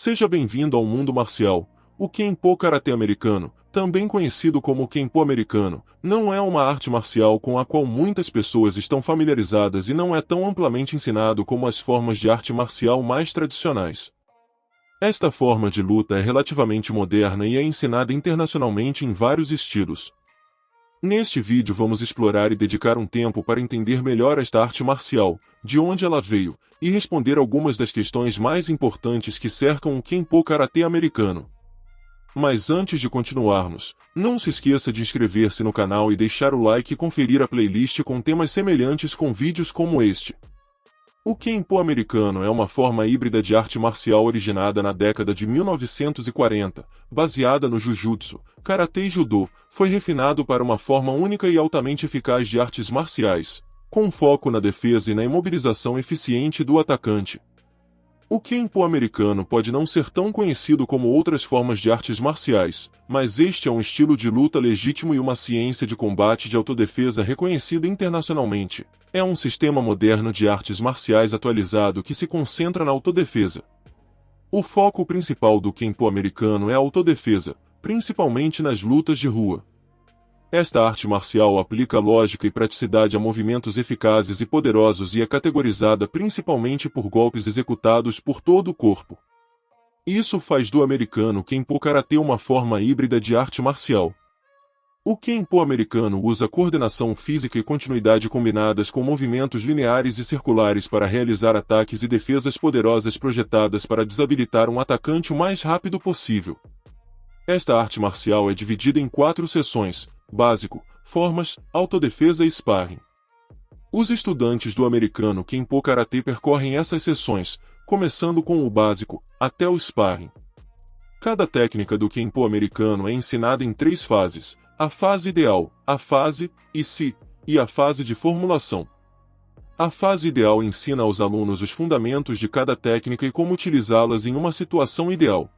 Seja bem-vindo ao mundo marcial. O Kenpo Karatê americano, também conhecido como Kenpo americano, não é uma arte marcial com a qual muitas pessoas estão familiarizadas e não é tão amplamente ensinado como as formas de arte marcial mais tradicionais. Esta forma de luta é relativamente moderna e é ensinada internacionalmente em vários estilos. Neste vídeo vamos explorar e dedicar um tempo para entender melhor esta arte marcial, de onde ela veio, e responder algumas das questões mais importantes que cercam o Kenpo Karatê americano. Mas antes de continuarmos, não se esqueça de inscrever-se no canal e deixar o like e conferir a playlist com temas semelhantes com vídeos como este. O Kenpo americano é uma forma híbrida de arte marcial originada na década de 1940, baseada no Jujutsu, Karatê e Judô, foi refinado para uma forma única e altamente eficaz de artes marciais, com foco na defesa e na imobilização eficiente do atacante. O Kenpo americano pode não ser tão conhecido como outras formas de artes marciais, mas este é um estilo de luta legítimo e uma ciência de combate de autodefesa reconhecida internacionalmente. É um sistema moderno de artes marciais atualizado que se concentra na autodefesa. O foco principal do Kenpo americano é a autodefesa, principalmente nas lutas de rua. Esta arte marcial aplica lógica e praticidade a movimentos eficazes e poderosos e é categorizada principalmente por golpes executados por todo o corpo. Isso faz do americano Kenpo Karatê uma forma híbrida de arte marcial. O Kenpo americano usa coordenação física e continuidade combinadas com movimentos lineares e circulares para realizar ataques e defesas poderosas projetadas para desabilitar um atacante o mais rápido possível. Esta arte marcial é dividida em 4 seções: básico, formas, autodefesa e sparring. Os estudantes do americano Kenpo Karatê percorrem essas seções, começando com o básico, até o sparring. Cada técnica do Kenpo americano é ensinada em 3 fases: a fase ideal, a fase IC e a fase de formulação. A fase ideal ensina aos alunos os fundamentos de cada técnica e como utilizá-las em uma situação ideal.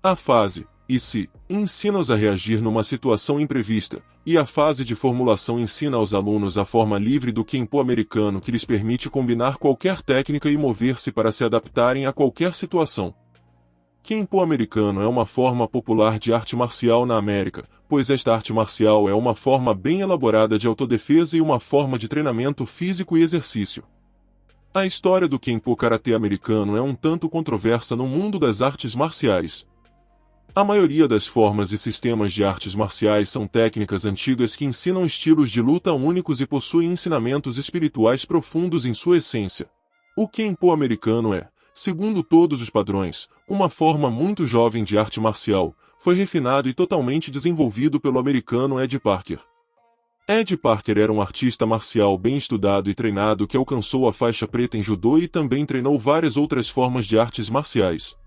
A fase IC ensina-os a reagir numa situação imprevista, e a fase de formulação ensina aos alunos a forma livre do Kenpo americano que lhes permite combinar qualquer técnica e mover-se para se adaptarem a qualquer situação. Kenpo americano é uma forma popular de arte marcial na América, pois esta arte marcial é uma forma bem elaborada de autodefesa e uma forma de treinamento físico e exercício. A história do Kenpo Karatê americano é um tanto controversa no mundo das artes marciais. A maioria das formas e sistemas de artes marciais são técnicas antigas que ensinam estilos de luta únicos e possuem ensinamentos espirituais profundos em sua essência. O Kenpo americano é, segundo todos os padrões, uma forma muito jovem de arte marcial, foi refinado e totalmente desenvolvido pelo americano Ed Parker. Ed Parker era um artista marcial bem estudado e treinado que alcançou a faixa preta em judô e também treinou várias outras formas de artes marciais.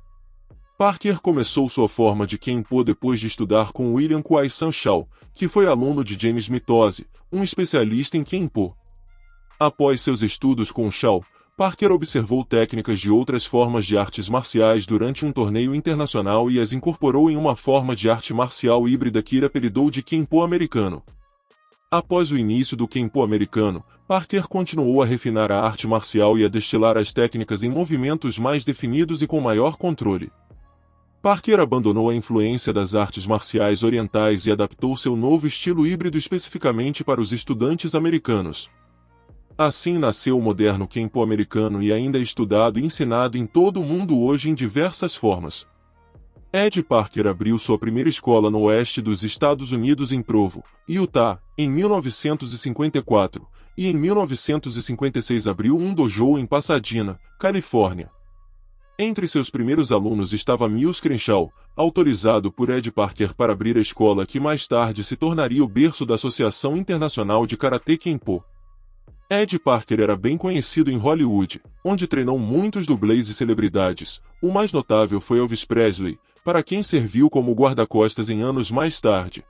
Parker começou sua forma de Kenpo depois de estudar com William Kwai San Shao, que foi aluno de James Mitose, um especialista em Kenpo. Após seus estudos com Shao, Parker observou técnicas de outras formas de artes marciais durante um torneio internacional e as incorporou em uma forma de arte marcial híbrida que ele apelidou de Kenpo americano. Após o início do Kenpo americano, Parker continuou a refinar a arte marcial e a destilar as técnicas em movimentos mais definidos e com maior controle. Parker abandonou a influência das artes marciais orientais e adaptou seu novo estilo híbrido especificamente para os estudantes americanos. Assim nasceu o moderno Kenpo americano e ainda é estudado e ensinado em todo o mundo hoje em diversas formas. Ed Parker abriu sua primeira escola no oeste dos Estados Unidos em Provo, Utah, em 1954, e em 1956 abriu um dojo em Pasadena, Califórnia. Entre seus primeiros alunos estava Mills Crenshaw, autorizado por Ed Parker para abrir a escola que mais tarde se tornaria o berço da Associação Internacional de Karatê Kenpo. Ed Parker era bem conhecido em Hollywood, onde treinou muitos dublês e celebridades. O mais notável foi Elvis Presley, para quem serviu como guarda-costas em anos mais tarde.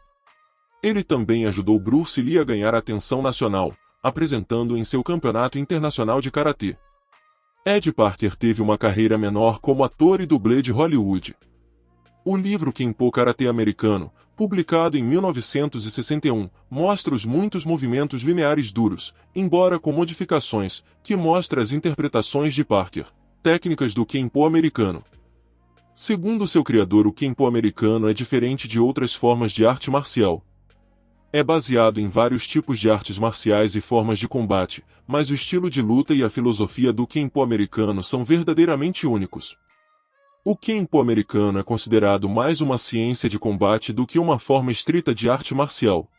Ele também ajudou Bruce Lee a ganhar a atenção nacional, apresentando em seu campeonato internacional de karatê. Ed Parker teve uma carreira menor como ator e dublê de Hollywood. O livro Kenpo Karatê americano, publicado em 1961, mostra os muitos movimentos lineares duros, embora com modificações, que mostra as interpretações de Parker, técnicas do Kenpo americano. Segundo seu criador, o Kenpo americano é diferente de outras formas de arte marcial. É baseado em vários tipos de artes marciais e formas de combate, mas o estilo de luta e a filosofia do Kenpo americano são verdadeiramente únicos. O Kenpo americano é considerado mais uma ciência de combate do que uma forma estrita de arte marcial.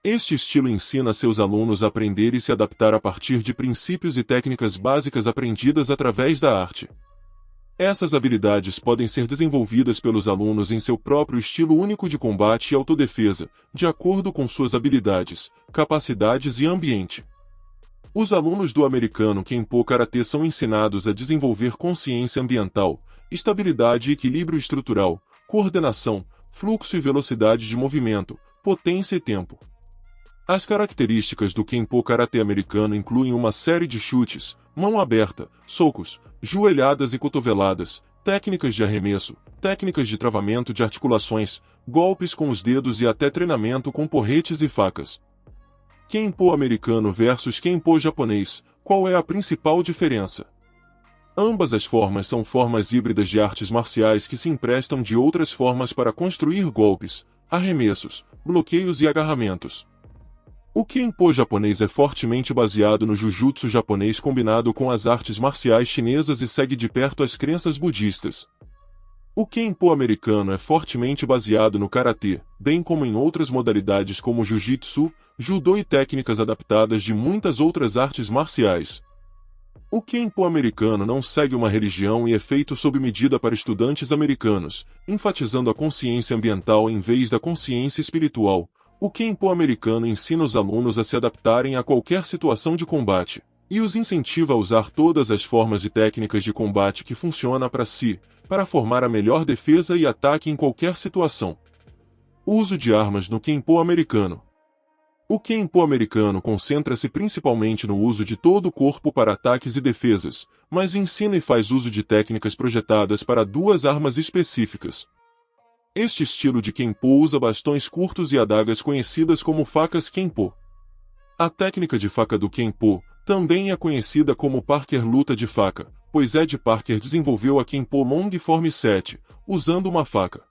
Este estilo ensina seus alunos a aprender e se adaptar a partir de princípios e técnicas básicas aprendidas através da arte. Essas habilidades podem ser desenvolvidas pelos alunos em seu próprio estilo único de combate e autodefesa, de acordo com suas habilidades, capacidades e ambiente. Os alunos do americano Kenpo Karatê são ensinados a desenvolver consciência ambiental, estabilidade e equilíbrio estrutural, coordenação, fluxo e velocidade de movimento, potência e tempo. As características do Kenpo Karatê americano incluem uma série de chutes, mão aberta, socos, joelhadas e cotoveladas, técnicas de arremesso, técnicas de travamento de articulações, golpes com os dedos e até treinamento com porretes e facas. Kenpo americano versus Kenpo japonês, qual é a principal diferença? Ambas as formas são formas híbridas de artes marciais que se emprestam de outras formas para construir golpes, arremessos, bloqueios e agarramentos. O Kenpo japonês é fortemente baseado no Jujutsu japonês combinado com as artes marciais chinesas e segue de perto as crenças budistas. O Kenpo americano é fortemente baseado no Karatê, bem como em outras modalidades como Jiu-Jitsu, Judô e técnicas adaptadas de muitas outras artes marciais. O Kenpo americano não segue uma religião e é feito sob medida para estudantes americanos, enfatizando a consciência ambiental em vez da consciência espiritual. O Kenpo americano ensina os alunos a se adaptarem a qualquer situação de combate, e os incentiva a usar todas as formas e técnicas de combate que funcionam para si, para formar a melhor defesa e ataque em qualquer situação. Uso de armas no Kenpo americano. O Kenpo americano concentra-se principalmente no uso de todo o corpo para ataques e defesas, mas ensina e faz uso de técnicas projetadas para duas armas específicas. Este estilo de Kenpo usa bastões curtos e adagas conhecidas como facas Kenpo. A técnica de faca do Kenpo também é conhecida como Parker luta de faca, pois Ed Parker desenvolveu a Kenpo Long Form 7, usando uma faca.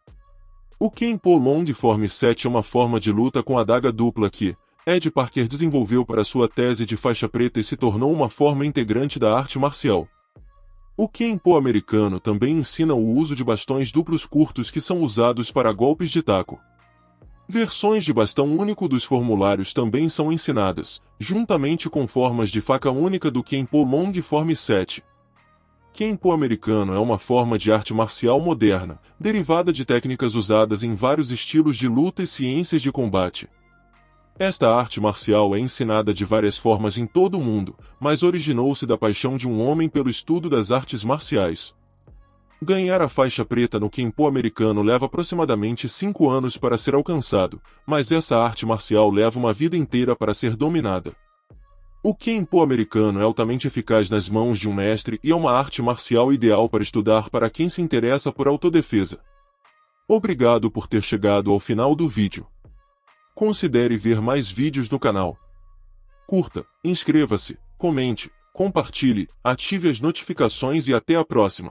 O Kenpo Long Form 7 é uma forma de luta com adaga dupla que Ed Parker desenvolveu para sua tese de faixa preta e se tornou uma forma integrante da arte marcial. O Kenpo americano também ensina o uso de bastões duplos curtos que são usados para golpes de taco. Versões de bastão único dos formulários também são ensinadas, juntamente com formas de faca única do Kenpo Long Form 7. Kenpo americano é uma forma de arte marcial moderna, derivada de técnicas usadas em vários estilos de luta e ciências de combate. Esta arte marcial é ensinada de várias formas em todo o mundo, mas originou-se da paixão de um homem pelo estudo das artes marciais. Ganhar a faixa preta no Kenpo americano leva aproximadamente 5 anos para ser alcançado, mas essa arte marcial leva uma vida inteira para ser dominada. O Kenpo americano é altamente eficaz nas mãos de um mestre e é uma arte marcial ideal para estudar para quem se interessa por autodefesa. Obrigado por ter chegado ao final do vídeo. Considere ver mais vídeos no canal. Curta, inscreva-se, comente, compartilhe, ative as notificações e até a próxima.